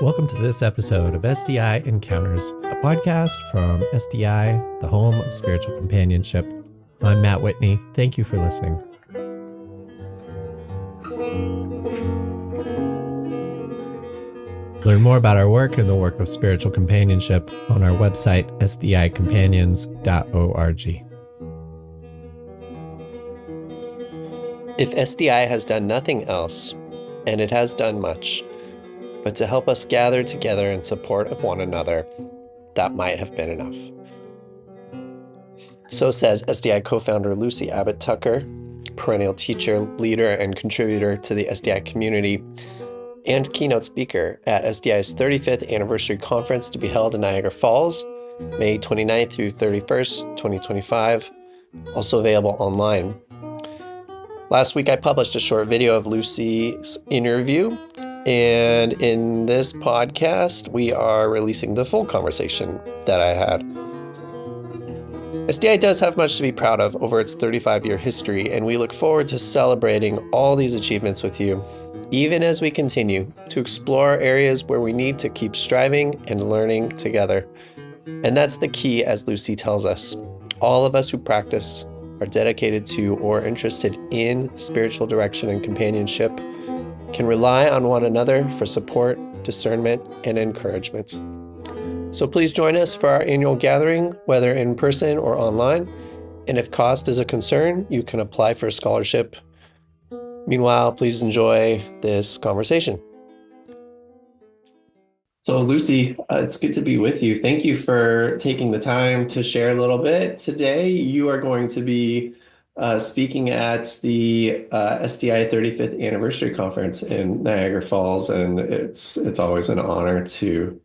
Welcome to this episode of SDI Encounters, a podcast from SDI, the home of spiritual companionship. I'm Matt Whitney. Thank you for listening. Learn more about our work and the work of spiritual companionship on our website, sdicompanions.org. If SDI has done nothing else, and it has done much, but to help us gather together in support of one another, that might have been enough. So says SDI co-founder Lucy Abbott Tucker, perennial teacher, leader, and contributor to the SDI community, and keynote speaker at SDI's 35th anniversary conference to be held in Niagara Falls, May 29th through 31st, 2025, also available online. Last week, I published a short video of Lucy's interview, and in this podcast, we are releasing the full conversation that I had. SDI does have much to be proud of over its 35-year history, and we look forward to celebrating all these achievements with you, even as we continue to explore areas where we need to keep striving and learning together. And that's the key, as Lucy tells us. All of us who practice, are dedicated to or interested in spiritual direction and companionship can rely on one another for support, discernment, and encouragement. So please join us for our annual gathering, whether in person or online. And if cost is a concern, you can apply for a scholarship. Meanwhile, please enjoy this conversation. So Lucy, it's good to be with you. Thank you for taking the time to share a little bit. Today, you are going to be speaking at the SDI 35th Anniversary Conference in Niagara Falls, and it's always an honor to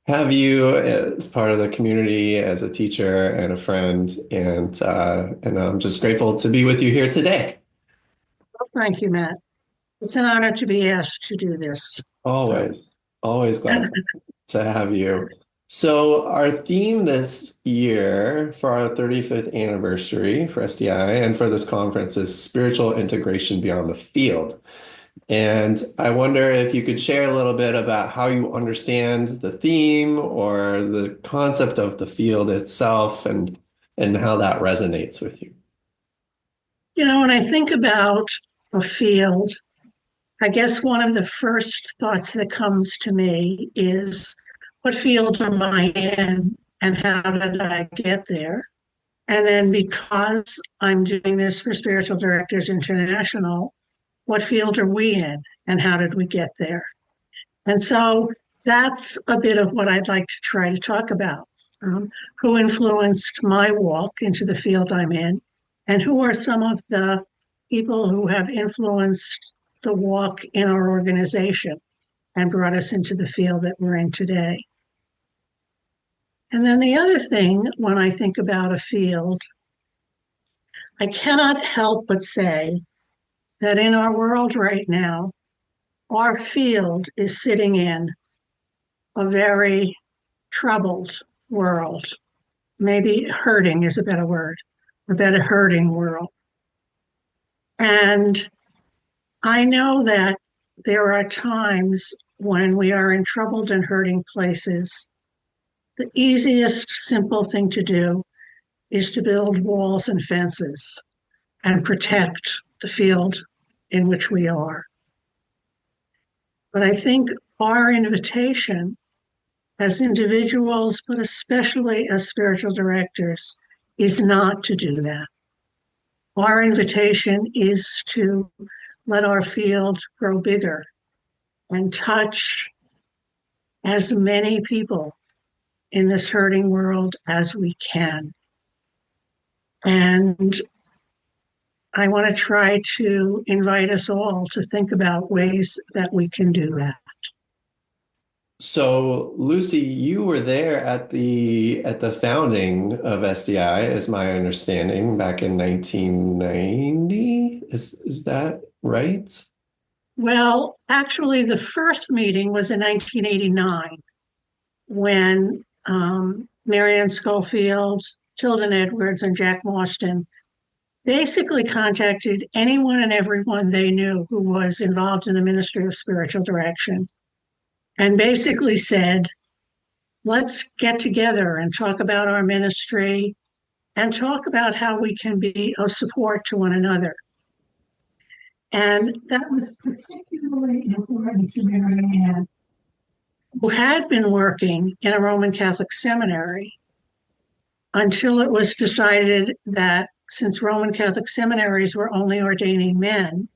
have you as part of the community, as a teacher and a friend, and I'm just grateful to be with you here today. Well, thank you, Matt. It's an honor to be asked to do this. Always glad to have you. So our theme this year for our 35th anniversary for SDI and for this conference is spiritual integration beyond the field. And I wonder if you could share a little bit about how you understand the theme or the concept of the field itself and how that resonates with you. You know, when I think about a field, I guess one of the first thoughts that comes to me is, what field am I in and how did I get there? And then because I'm doing this for Spiritual Directors International, what field are we in and how did we get there? And so that's a bit of what I'd like to try to talk about. Who influenced my walk into the field I'm in, and who are some of the people who have influenced the walk in our organization and brought us into the field that we're in today. And then the other thing, when I think about a field, I cannot help but say that in our world right now, our field is sitting in a very troubled world. Maybe hurting is a better word, a better hurting world. And I know that there are times when we are in troubled and hurting places. The easiest, simple thing to do is to build walls and fences and protect the field in which we are. But I think our invitation as individuals, but especially as spiritual directors, is not to do that. Our invitation is to let our field grow bigger and touch as many people in this hurting world as we can. And I want to try to invite us all to think about ways that we can do that. So, Lucy, you were there at the founding of SDI, is my understanding, back in 1990. Is that right? Well, actually, the first meeting was in 1989 when Marianne Schofield, Tilden Edwards, and Jack Mauston basically contacted anyone and everyone they knew who was involved in the Ministry of Spiritual Direction and basically said, let's get together and talk about our ministry and talk about how we can be of support to one another. And that was particularly important to Marianne, who had been working in a Roman Catholic seminary until it was decided that since Roman Catholic seminaries were only ordaining men,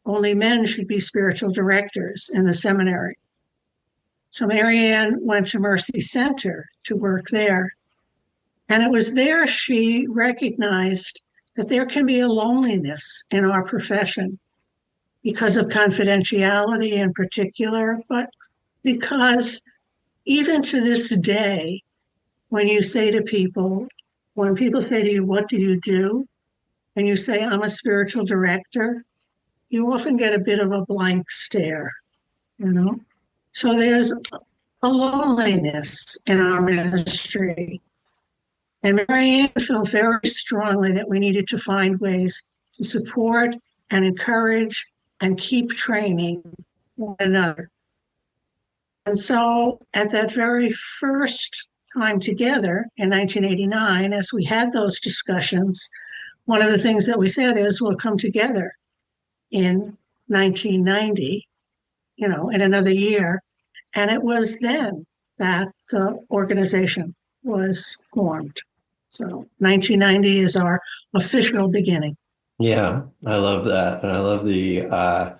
only men should be spiritual directors in the seminary. So Marianne went to Mercy Center to work there. And it was there she recognized that there can be a loneliness in our profession because of confidentiality in particular, but because even to this day, when you say to people, when people say to you, what do you do? And you say, I'm a spiritual director, you often get a bit of a blank stare, you know? So there's a loneliness in our ministry. And Marianne felt very strongly that we needed to find ways to support and encourage and keep training one another. And so at that very first time together in 1989, as we had those discussions, one of the things that we said is we'll come together in 1990, in another year. And it was then that the organization was formed. So 1990 is our official beginning. Yeah, I love that. And I love the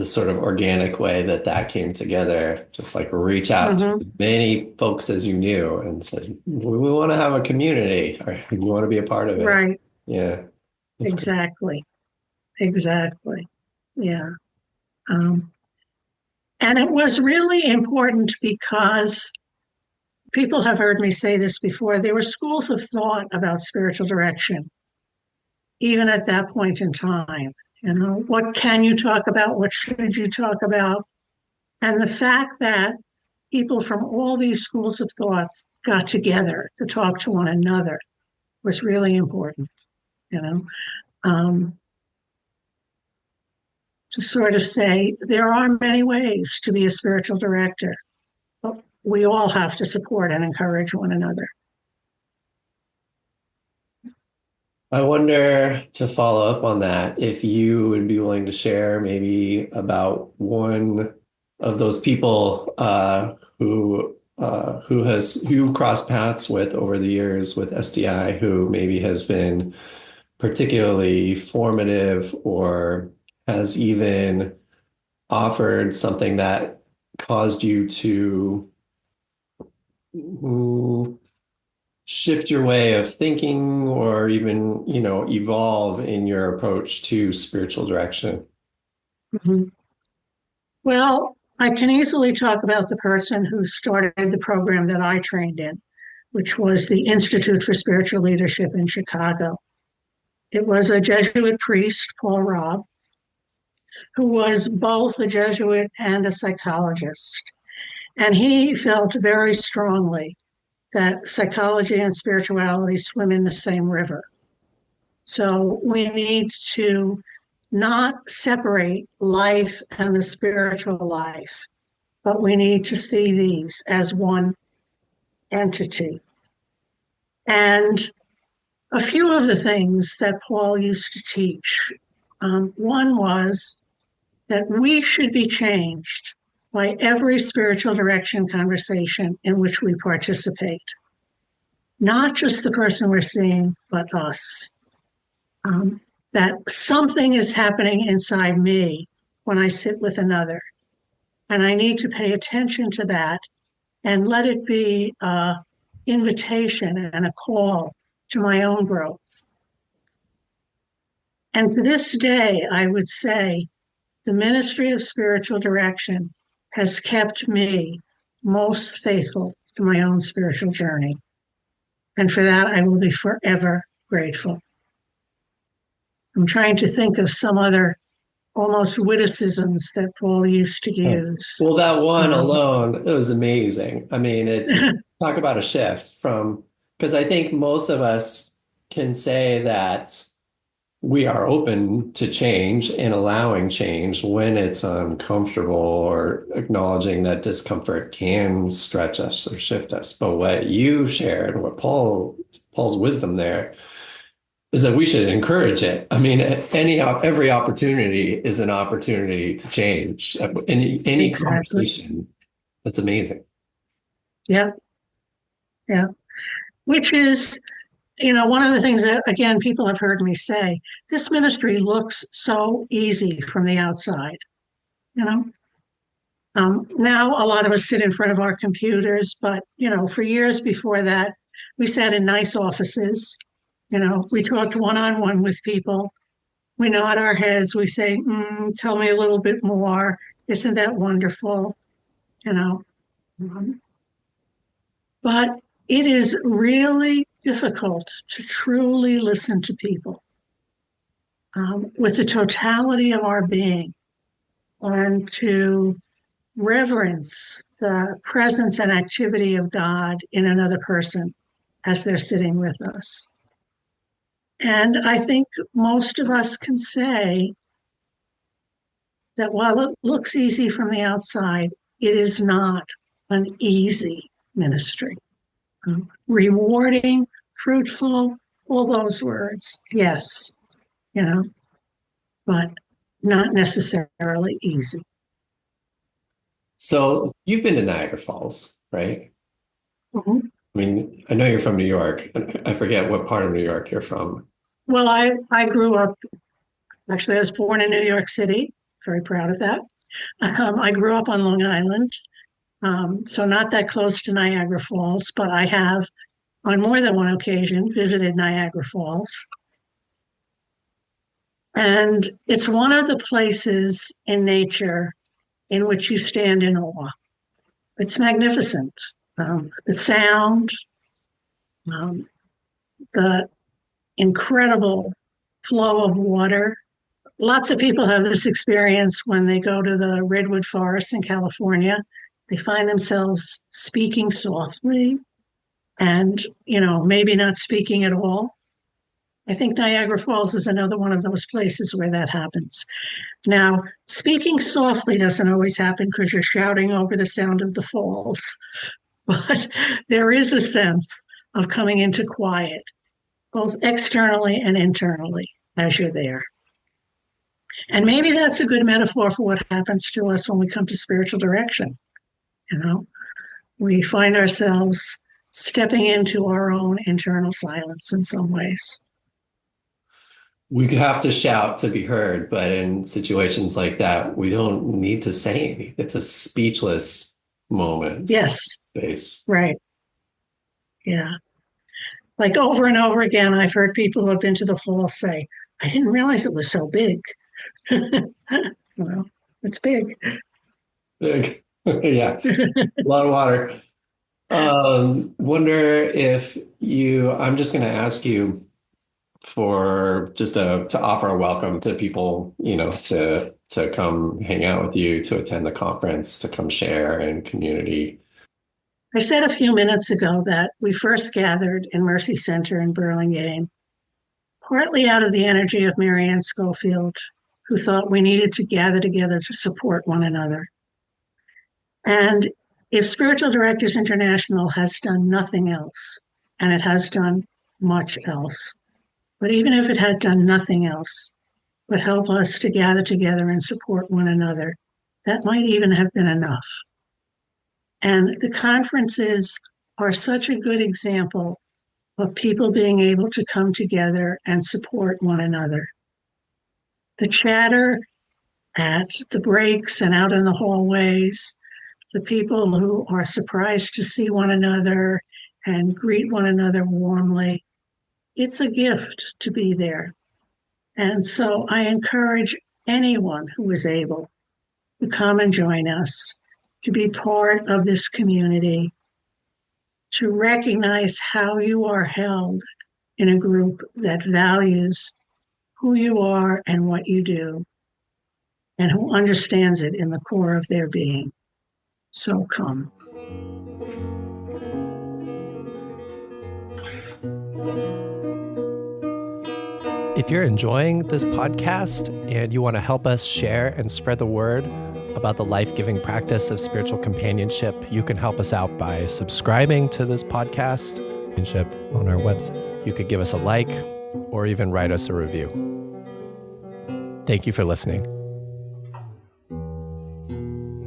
sort of organic way that that came together. Just like reach out to as many folks as you knew and say, we want to have a community or we want to be a part of it. Right. Yeah. Exactly. Cool. Exactly. Yeah. And it was really important because people have heard me say this before. There were schools of thought about spiritual direction, even at that point in time. What can you talk about? What should you talk about? And the fact that people from all these schools of thought got together to talk to one another was really important, to sort of say there are many ways to be a spiritual director, but we all have to support and encourage one another. I wonder, to follow up on that, if you would be willing to share maybe about one of those people who you've crossed paths with over the years with SDI, who maybe has been particularly formative or has even offered something that caused you to shift your way of thinking or even, evolve in your approach to spiritual direction? Mm-hmm. Well, I can easily talk about the person who started the program that I trained in, which was the Institute for Spiritual Leadership in Chicago. It was a Jesuit priest, Paul Robb, who was both a Jesuit and a psychologist. And he felt very strongly that psychology and spirituality swim in the same river. So we need to not separate life and the spiritual life, but we need to see these as one entity. And a few of the things that Paul used to teach, one was that we should be changed by every spiritual direction conversation in which we participate. Not just the person we're seeing, but us. That something is happening inside me when I sit with another. And I need to pay attention to that and let it be an invitation and a call to my own growth. And to this day, I would say the ministry of spiritual direction has kept me most faithful to my own spiritual journey. And for that, I will be forever grateful. I'm trying to think of some other almost witticisms that Paul used to use. Well, that one alone, it was amazing. I mean, it just talk about a shift from, because I think most of us can say that we are open to change and allowing change when it's uncomfortable or acknowledging that discomfort can stretch us or shift us. But what you shared, what Paul's wisdom there is that we should encourage it. I mean, every opportunity is an opportunity to change. Any Exactly. conversation, that's amazing. Yeah. Yeah. Which is, one of the things that, again, people have heard me say, this ministry looks so easy from the outside, you know? Now a lot of us sit in front of our computers, but, for years before that, we sat in nice offices. We talked one-on-one with people. We nod our heads. We say, tell me a little bit more. Isn't that wonderful? You know, um, but it is really difficult to truly listen to people with the totality of our being and to reverence the presence and activity of God in another person as they're sitting with us. And I think most of us can say that while it looks easy from the outside, it is not an easy ministry. Rewarding, fruitful, all those words, yes, you know, but not necessarily easy. So you've been to Niagara Falls, right? Mhm. I mean, I know you're from New York. I forget what part of New York you're from. Well, I grew up, actually, I was born in New York City, very proud of that. I grew up on Long Island, so not that close to Niagara Falls, but I have, on more than one occasion, visited Niagara Falls. And it's one of the places in nature in which you stand in awe. It's magnificent. The sound, um, the incredible flow of water. Lots of people have this experience when they go to the redwood forest in California. They find themselves speaking softly and, maybe not speaking at all. I think Niagara Falls is another one of those places where that happens. Now, speaking softly doesn't always happen because you're shouting over the sound of the falls, but there is a sense of coming into quiet, both externally and internally, as you're there. And maybe that's a good metaphor for what happens to us when we come to spiritual direction. We find ourselves stepping into our own internal silence in some ways. We have to shout to be heard, but in situations like that, we don't need to say anything. It's a speechless moment. Yes, Space. right. Yeah. Like over and over again, I've heard people who have been to the falls say, I didn't realize it was so big. Well, it's big. Big. Yeah, a lot of water. Wonder if I'm just going to ask you for just to offer a welcome to people, to come hang out with you, to attend the conference, to come share in community. I said a few minutes ago that we first gathered in Mercy Center in Burlingame, partly out of the energy of Marianne Schofield, who thought we needed to gather together to support one another. And if Spiritual Directors International has done nothing else, and it has done much else, but even if it had done nothing else, but help us to gather together and support one another, that might even have been enough. And the conferences are such a good example of people being able to come together and support one another. The chatter at the breaks and out in the hallways, the people who are surprised to see one another and greet one another warmly, it's a gift to be there. And so I encourage anyone who is able to come and join us, to be part of this community, to recognize how you are held in a group that values who you are and what you do, and who understands it in the core of their being. So come. If you're enjoying this podcast and you want to help us share and spread the word about the life-giving practice of spiritual companionship, you can help us out by subscribing to this podcast on our website. You could give us a like or even write us a review. Thank you for listening.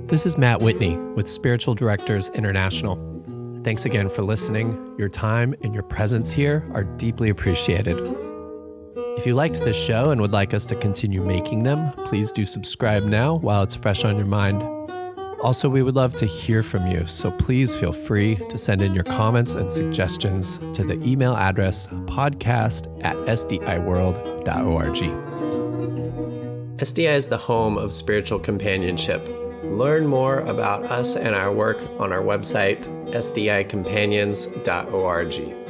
This is Matt Whitney with Spiritual Directors International. Thanks again for listening. Your time and your presence here are deeply appreciated. If you liked this show and would like us to continue making them, please do subscribe now while it's fresh on your mind. Also, we would love to hear from you, so please feel free to send in your comments and suggestions to the email address podcast@sdiworld.org. SDI is the home of spiritual companionship. Learn more about us and our work on our website, sdicompanions.org.